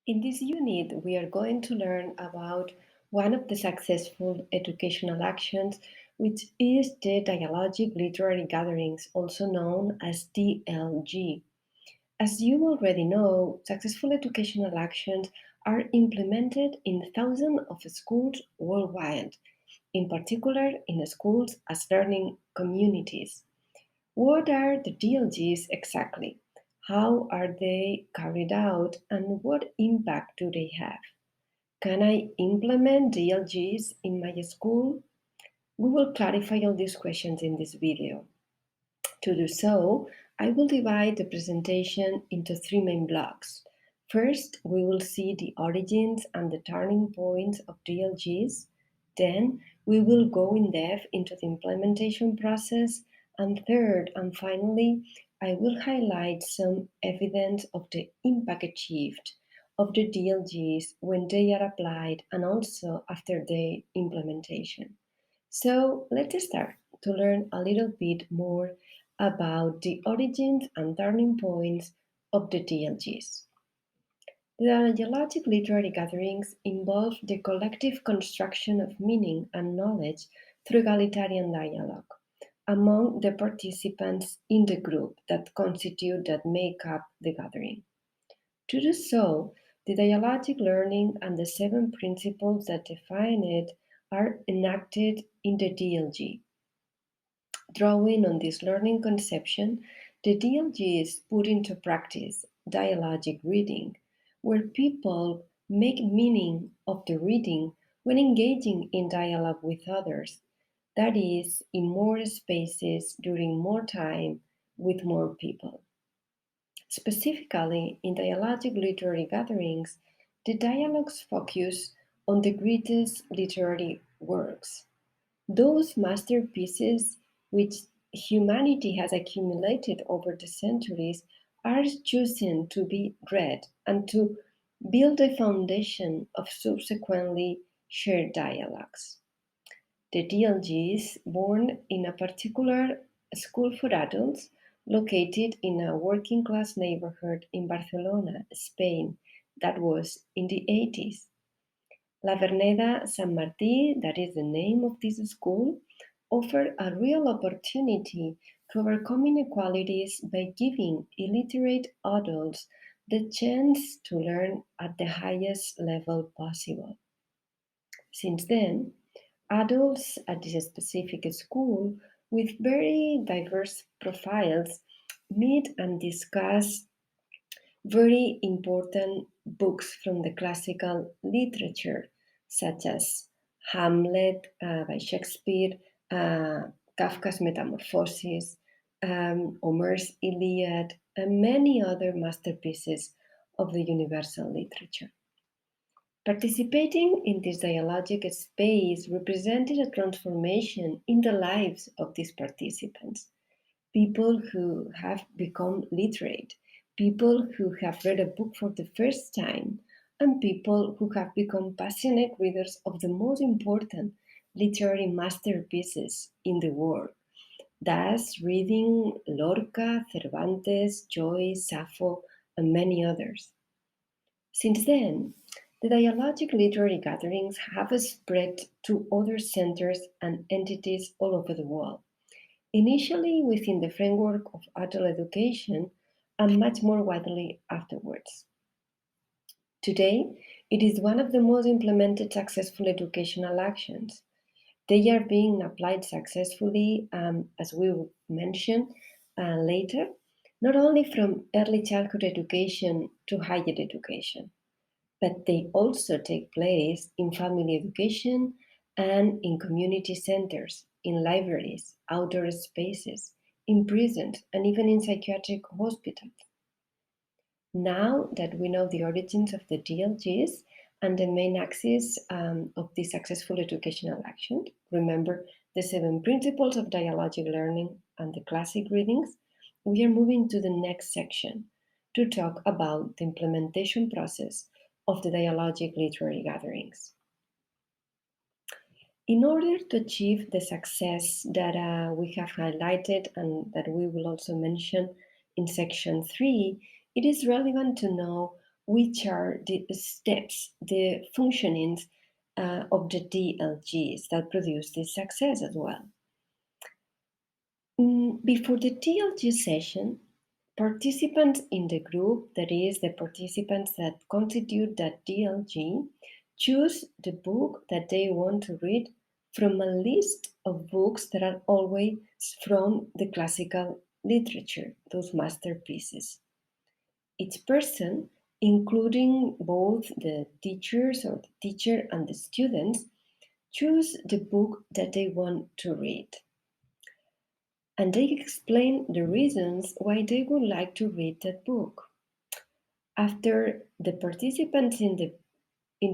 In this unit, we are going to learn about one of the successful educational actions, which is the Dialogic Literary Gatherings, also known as DLG. As you already know, successful educational actions are implemented in thousands of schools worldwide, in particular in schools as learning communities. What are the DLGs exactly? How are they carried out and what impact do they have? Can I implement DLGs in my school? We will clarify all these questions in this video. To do so, I will divide the presentation into three main blocks. First, we will see the origins and the turning points of DLGs. Then, we will go in depth into the implementation process. And third, and finally, I will highlight some evidence of the impact achieved of the DLGs when they are applied and also after their implementation. So let's start to learn a little bit more about the origins and turning points of the DLGs. The dialogic literary gatherings involve the collective construction of meaning and knowledge through egalitarian dialogue among the participants in the group that make up the gathering. To do so, the dialogic learning and the seven principles that define it are enacted in the DLG. Drawing on this learning conception, the DLG is put into practice dialogic reading, where people make meaning of the reading when engaging in dialogue with others, that is, in more spaces during more time with more people. Specifically, in dialogic literary gatherings, the dialogues focus on the greatest literary works, those masterpieces which humanity has accumulated over the centuries are chosen to be read and to build a foundation of subsequently shared dialogues. The DLGs, born in a particular school for adults located in a working class neighborhood in Barcelona, Spain, that was in the 80s. La Verneda San Martí, that is the name of this school, offered a real opportunity to overcome inequalities by giving illiterate adults the chance to learn at the highest level possible. Since then, adults at this specific school with very diverse profiles meet and discuss very important books from the classical literature, such as Hamlet by Shakespeare, Kafka's Metamorphoses, Homer's Iliad, and many other masterpieces of the universal literature. Participating in this dialogic space represented a transformation in the lives of these participants. People who have become literate, people who have read a book for the first time, and people who have become passionate readers of the most important literary masterpieces in the world, thus reading Lorca, Cervantes, Joyce, Sappho, and many others. Since then, the dialogic literary gatherings have spread to other centers and entities all over the world, initially within the framework of adult education and much more widely afterwards. Today, it is one of the most implemented successful educational actions. They are being applied successfully, as we will mention later, not only from early childhood education to higher education, but they also take place in family education and in community centers, in libraries, outdoor spaces, in prisons, and even in psychiatric hospitals. Now that we know the origins of the DLGs and the main axis of the successful educational action, remember the seven principles of dialogic learning and the classic readings, we are moving to the next section to talk about the implementation process of the dialogic literary gatherings. In order to achieve the success that we have highlighted and that we will also mention in section 3, it is relevant to know which are the steps, the functionings of the DLGs that produce this success as well. Before the DLG session, participants in the group, that is, the participants that constitute that DLG, choose the book that they want to read from a list of books that are always from the classical literature, those masterpieces. Each person, including both the teachers or the teacher and the students, choose the book that they want to read. And they explain the reasons why they would like to read that book. After the participants in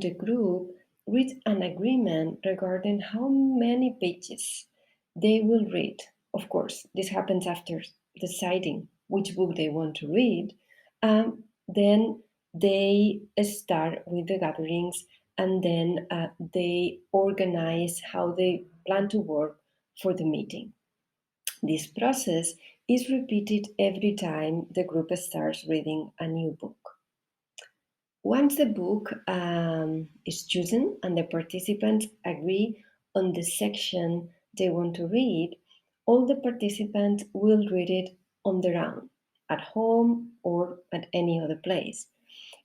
the group reach an agreement regarding how many pages they will read. Of course, this happens after deciding which book they want to read. Then they start with the gatherings, and then they organize how they plan to work for the meeting. This process is repeated every time the group starts reading a new book. Once the book is chosen and the participants agree on the section they want to read, all the participants will read it on their own, at home or at any other place,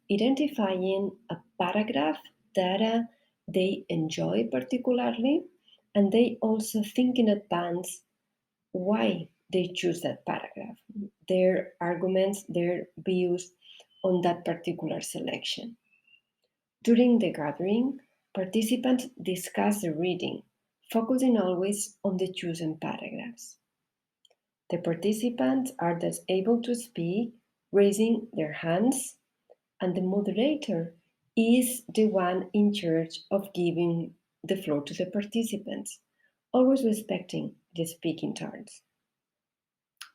identifying a paragraph that they enjoy particularly, and they also think in advance why they choose that paragraph, their arguments, their views on that particular selection. During the gathering, participants discuss the reading, focusing always on the chosen paragraphs. The participants are thus able to speak, raising their hands, and the moderator is the one in charge of giving the floor to the participants, always respecting the speaking turns.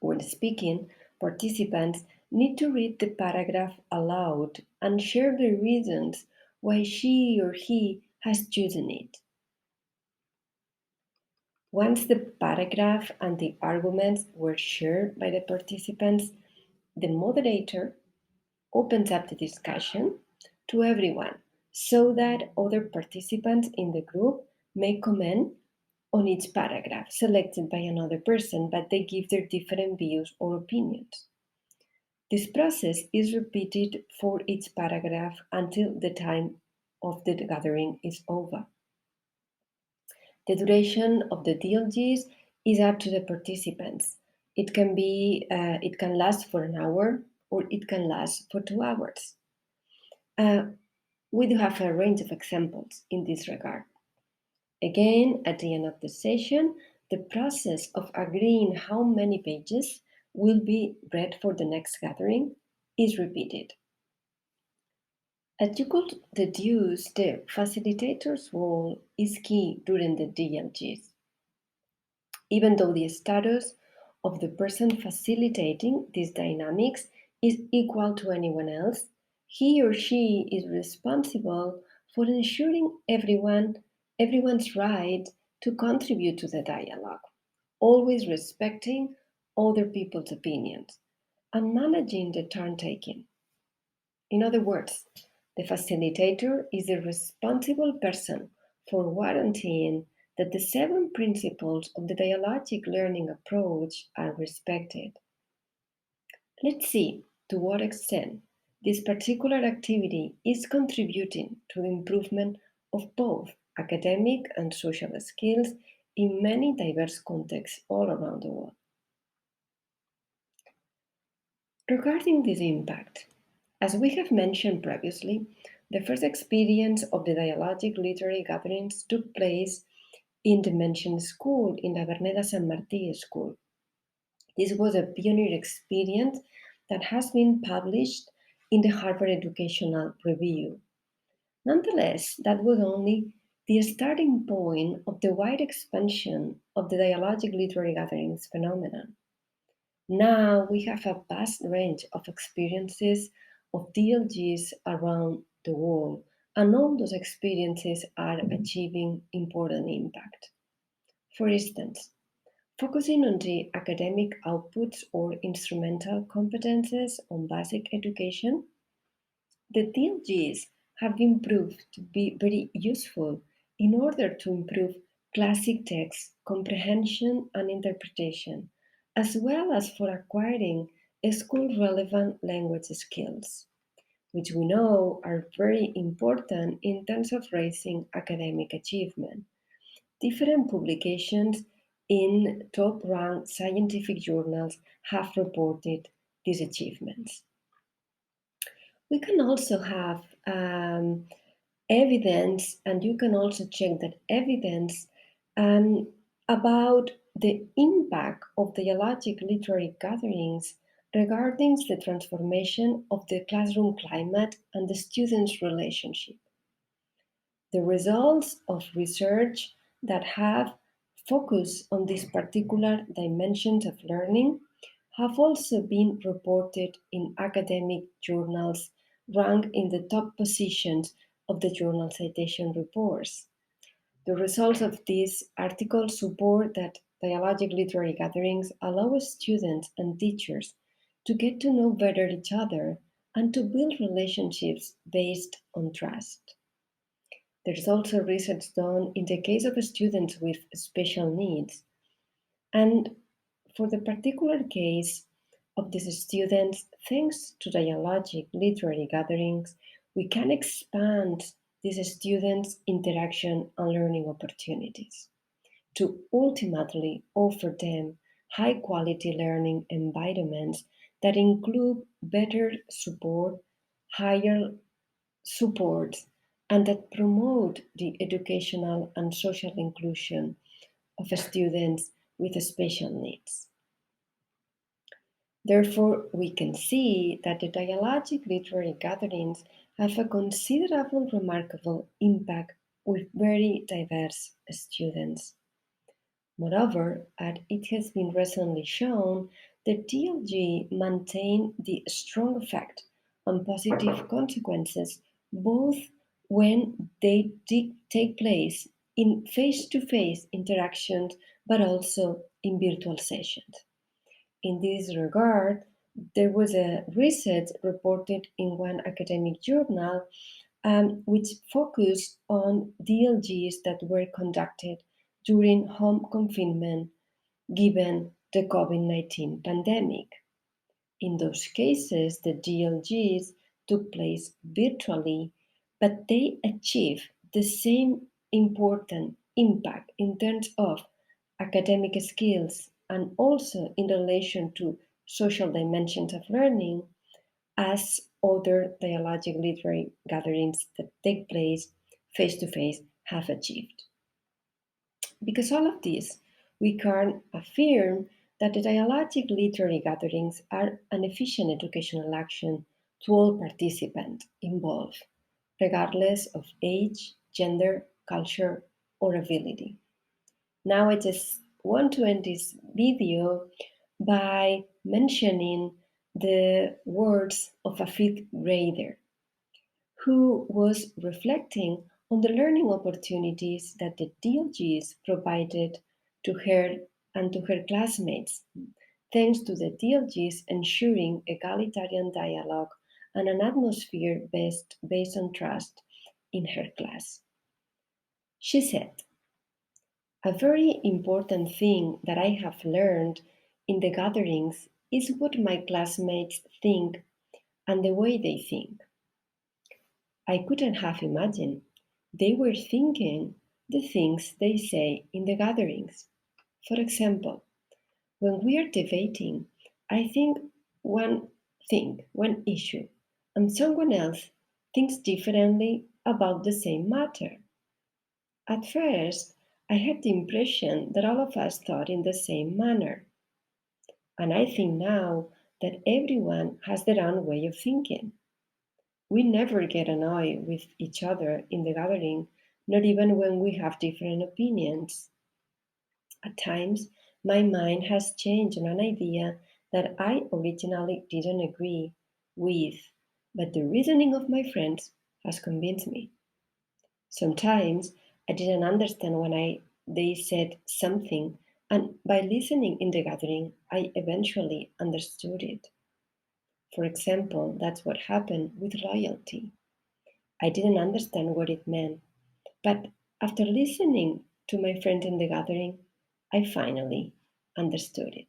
When speaking, participants need to read the paragraph aloud and share the reasons why she or he has chosen it. Once the paragraph and the arguments were shared by the participants, the moderator opens up the discussion to everyone so that other participants in the group may comment on each paragraph selected by another person, but they give their different views or opinions. This process is repeated for each paragraph until the time of the gathering is over. The duration of the DLGs is up to the participants. It can last for an hour or it can last for 2 hours. We do have a range of examples in this regard. Again, at the end of the session, the process of agreeing how many pages will be read for the next gathering is repeated. As you could deduce, the facilitator's role is key during the DLGs. Even though the status of the person facilitating these dynamics is equal to anyone else, he or she is responsible for ensuring everyone's right to contribute to the dialogue, always respecting other people's opinions and managing the turn taking. In other words, the facilitator is the responsible person for guaranteeing that the 7 principles of the dialogic learning approach are respected. Let's see to what extent this particular activity is contributing to the improvement of both academic and social skills in many diverse contexts all around the world. Regarding this impact, as we have mentioned previously, the first experience of the dialogic literary gatherings took place in the mentioned school, in the Berneda San Martí School. This was a pioneer experience that has been published in the Harvard Educational Review. Nonetheless, that was only the starting point of the wide expansion of the dialogic literary gatherings phenomenon. Now we have a vast range of experiences of DLGs around the world, and all those experiences are achieving important impact. For instance, focusing on the academic outputs or instrumental competences on basic education, The DLGs have been proved to be very useful in order to improve classic text comprehension and interpretation, as well as for acquiring school relevant language skills, which we know are very important in terms of raising academic achievement. Different publications in top ranked scientific journals have reported these achievements. We can also have evidence, and you can also check that evidence um, about the impact of dialogic literary gatherings regarding the transformation of the classroom climate and the students' relationship. The results of research that have focused on these particular dimensions of learning have also been reported in academic journals ranked in the top positions of the journal citation reports. The results of these articles support that dialogic literary gatherings allow students and teachers to get to know better each other and to build relationships based on trust. There's also research done in the case of students with special needs. And for the particular case of these students, thanks to dialogic literary gatherings, we can expand these students' interaction and learning opportunities to ultimately offer them high quality learning environments that include better support, higher support, and that promote the educational and social inclusion of students with special needs. Therefore, we can see that the dialogic literary gatherings have a considerable remarkable impact with very diverse students. Moreover, as it has been recently shown, the DLG maintain the strong effect on positive consequences both when they take place in face-to-face interactions but also in virtual sessions. In this regard, there was a research reported in one academic journal which focused on DLGs that were conducted during home confinement given the COVID 19 pandemic. In those cases, the DLGs took place virtually, but they achieved the same important impact in terms of academic skills and also in relation to social dimensions of learning as other dialogic literary gatherings that take place face to face have achieved. Because all of this, we can affirm that the dialogic literary gatherings are an efficient educational action to all participants involved, regardless of age, gender, culture, or ability. Now I just want to end this video by mentioning the words of a fifth grader who was reflecting on the learning opportunities that the DLGs provided to her and to her classmates, thanks to the DLGs ensuring egalitarian dialogue and an atmosphere based on trust in her class. She said, "A very important thing that I have learned in the gatherings is what my classmates think and the way they think. I couldn't have imagined they were thinking the things they say in the gatherings. For example, when we are debating, I think one issue, and someone else thinks differently about the same matter. At first, I had the impression that all of us thought in the same manner, and I think now that everyone has their own way of thinking. We never get annoyed with each other in the gathering, not even when we have different opinions. At times, my mind has changed on an idea that I originally didn't agree with, but the reasoning of my friends has convinced me. Sometimes I didn't understand when they said something, and by listening in the gathering, I eventually understood it. For example, that's what happened with loyalty. I didn't understand what it meant, but after listening to my friends in the gathering, I finally understood it.